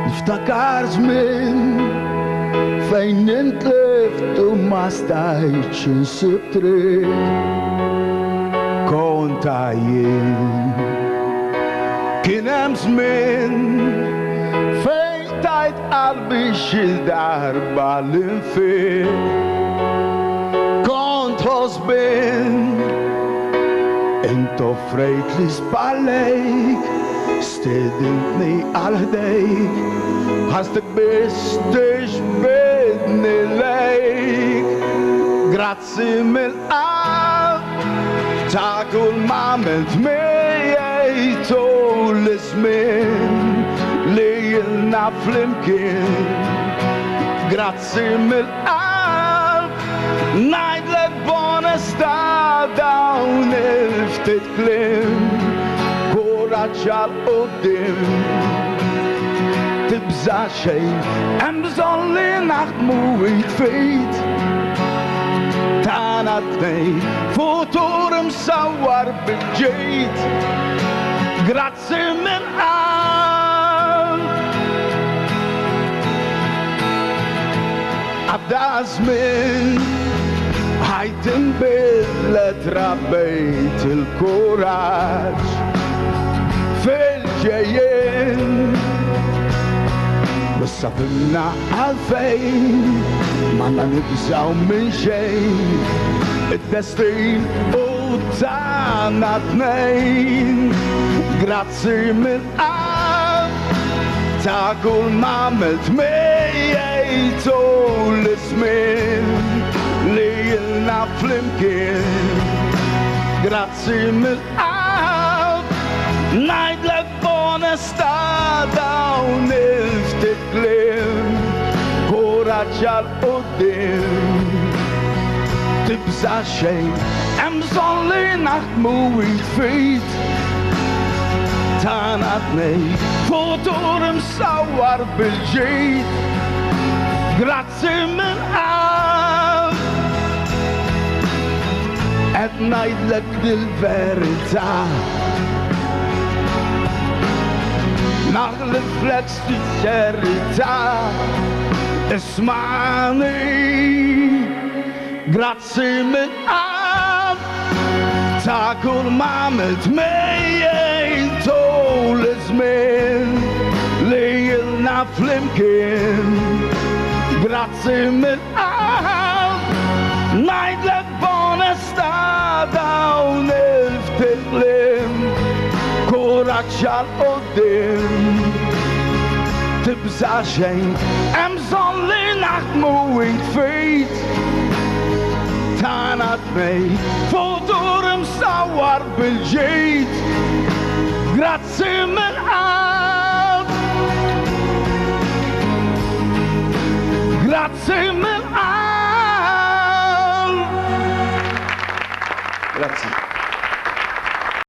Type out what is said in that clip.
Niftakar żmien fejn intlift u ma stajtx insib triq. Kont għajjin kien hemm żmien fejn tajt qalbi xil darba l-infiq. Kont ħosbin int offrejt li spallejk, stedintni għal ħdejk, ħastek biss tixbidni lejk. Grazzi mill-qalb ta' kull m'għamilt miegħi tul iż-żmien li jilna flimkien. Grazzi mill-qalb ngħidlek b'onestà dawn il-ftit kliem. Kuraġġ għal quddiem tibża xejn, hemm bżonn li naħdmu jitfid. Tagħna tnejn futur msawwar bil-ġid. Grazzi mill-qalb. Għadda żmien ħajt inbidlet rabbejt il-kuraġġ fil-ġejjien. Issa fimna għalfejn manna nibżaw minn xejn, id-destin u tagħna tnejn. Grazzi mill-qalb ta' kull m'għamilt miegħi tul iż-żmien li jilna flimkien. Grazzi mill-qalb ngħidlek b'onestà dawn il-ftit kliem. Kuraġġ għal quddiem tibża xejn, hemm bżonn li naħdmu jitfid. Tagħna tnejn futur msawwar bil-ġid. Grazzi mill-qalb. Qed ngħidlek dil-verità, naħlif lek sinċerità. Isma'ni, grazzi mill-qalb ta' kull m'għamilt miegħi tul iż-żmien li jilna flimkien. Grazzi mill-qalb ngħidlek b'onestà dawn il-ftit kliem. Kuraġġ għal quddiem tibża xejn, hemm bżonn li naħdmu jitfid. Tagħna tnejn futur msawwar bil-ġid. Grazzi mill-qalb. Grazzi mill-qalb.